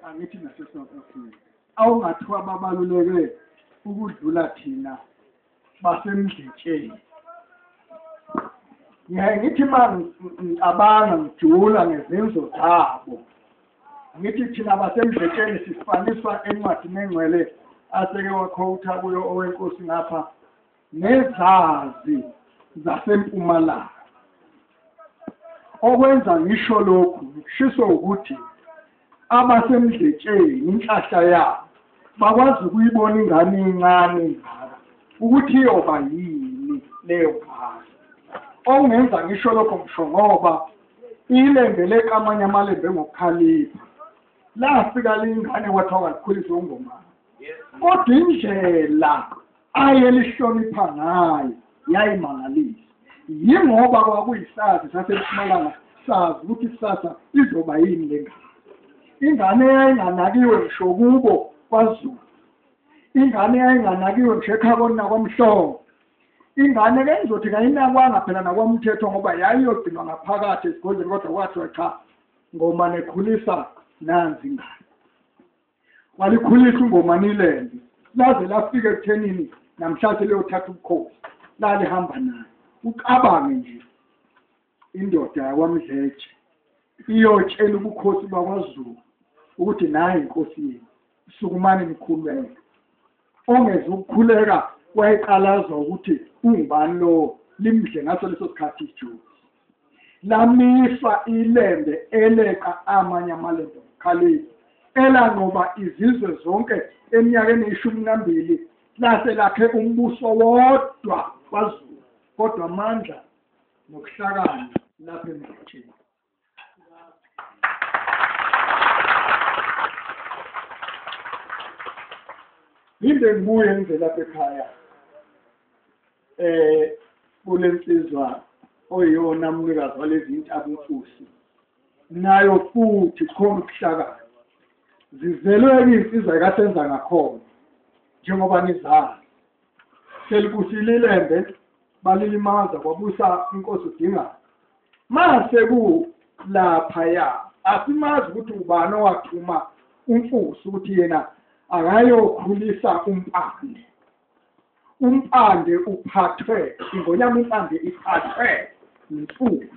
angithi naseSouth Africa awungathiwa babaluleke ukudlula thina basemdletsheni. Ngithi ngicabanga ngijula ngezenzo zabo. Ngithi thina basemdletsheni sifaniswa encwadini engcwele aseke wakhotha kuyo owenkosi ngapha nezazi zasempumalanga. Okwenza ngisho lokhu ngisho ukuthi abasemdletsheni inhlahla yabo bakwazi ukuyibona ingane encane ukuthi yoba yini leyo ngane. Ongenza ngisho lokho ngisho ngoba ilembe lekamanye amalembe ngokukhalipha lafika lingane kwathiwa likhuliswe ungomama. Kodwa indlela ayelihlonipha ngayo yayimangalisa. Yingoba kwakuyisazi sasempumalanga sazi ukuthi kusasa izoba yini le ngane. Ingane eyayinganakiwe ngisho kubo kwaZulu. Ingane eyayinganakiwe ngisho ekhaboni nakwamhlongo. Ingane ke izothi kayinakwanga phela nakwamthetho ngoba yayiyogcinwa ngaphakathi esigodlweni kodwa kwathiwa cha ngomane ekhulisa nanzi ingane. Walikhulisa ungomane ilembe laze lafika ekuthenini namhlanje leyothatha ubukhosi lalihamba naye. Ucabange nje indoda yakwaMdletshe iyotshela ubukhosi bakwaZulu ukuthi nayi inkosi yenu sukumane nikhululeke. Ongeza ukukhuleka wayeqalazwa ukuthi ungubani lo limdle ngaso leso sikhathi ijuba. Lamisa ilembe eleqa amanye amalembe khalipha elanqoba izizwe zonke eminyakeni 12 lase lakhe umbuso wodwa kwaZulu. Kodwa amandla nokuhlakana lapha emhlabeni. Yinde ngibuye ngize lapha ekhaya kulensizwa oyona mnikazi walezi intaba inkosi nayo futhi khona ukuhlakana zizelwe insizwa ekasenza ngakhona njengoba nizazi selibusile ilembe balilimaza kwabusa inkosi udinga mase ku lapha ya asimazi ukuthi ubani owathuma umfusi ukuthi yena akayokhulisa umpande uphathwe ingonyama umpande iphathwe umfusi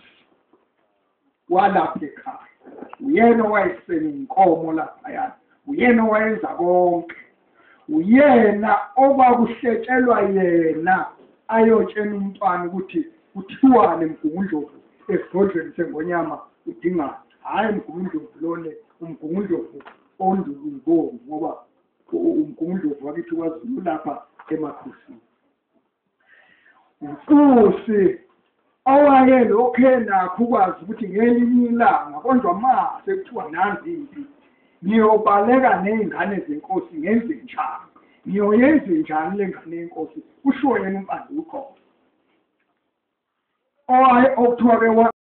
walapha ekhaya uyena owayesena inkomo lapha yana uyena owayenza konke uyena okwakuhletshelwa yena ayotshena umntwana ukuthi kuthiwane Mgungundlovu esigodlweni sengonyama udinga hayi Mgungundlovu lone uMgungundlovu ondulubo ngoba uMgungundlovu wakithi kwaZulu lapha emakhosini. Inkosi owayelokhe nakho ukwazi ukuthi ngelinye ilanga konjwa ma sekuthiwa nanzi impi niyobaleka nezingane zenkosi ngenze njani niyoyenza njani lengane yenkosi usho yena umpande ukhona okuthiwa ke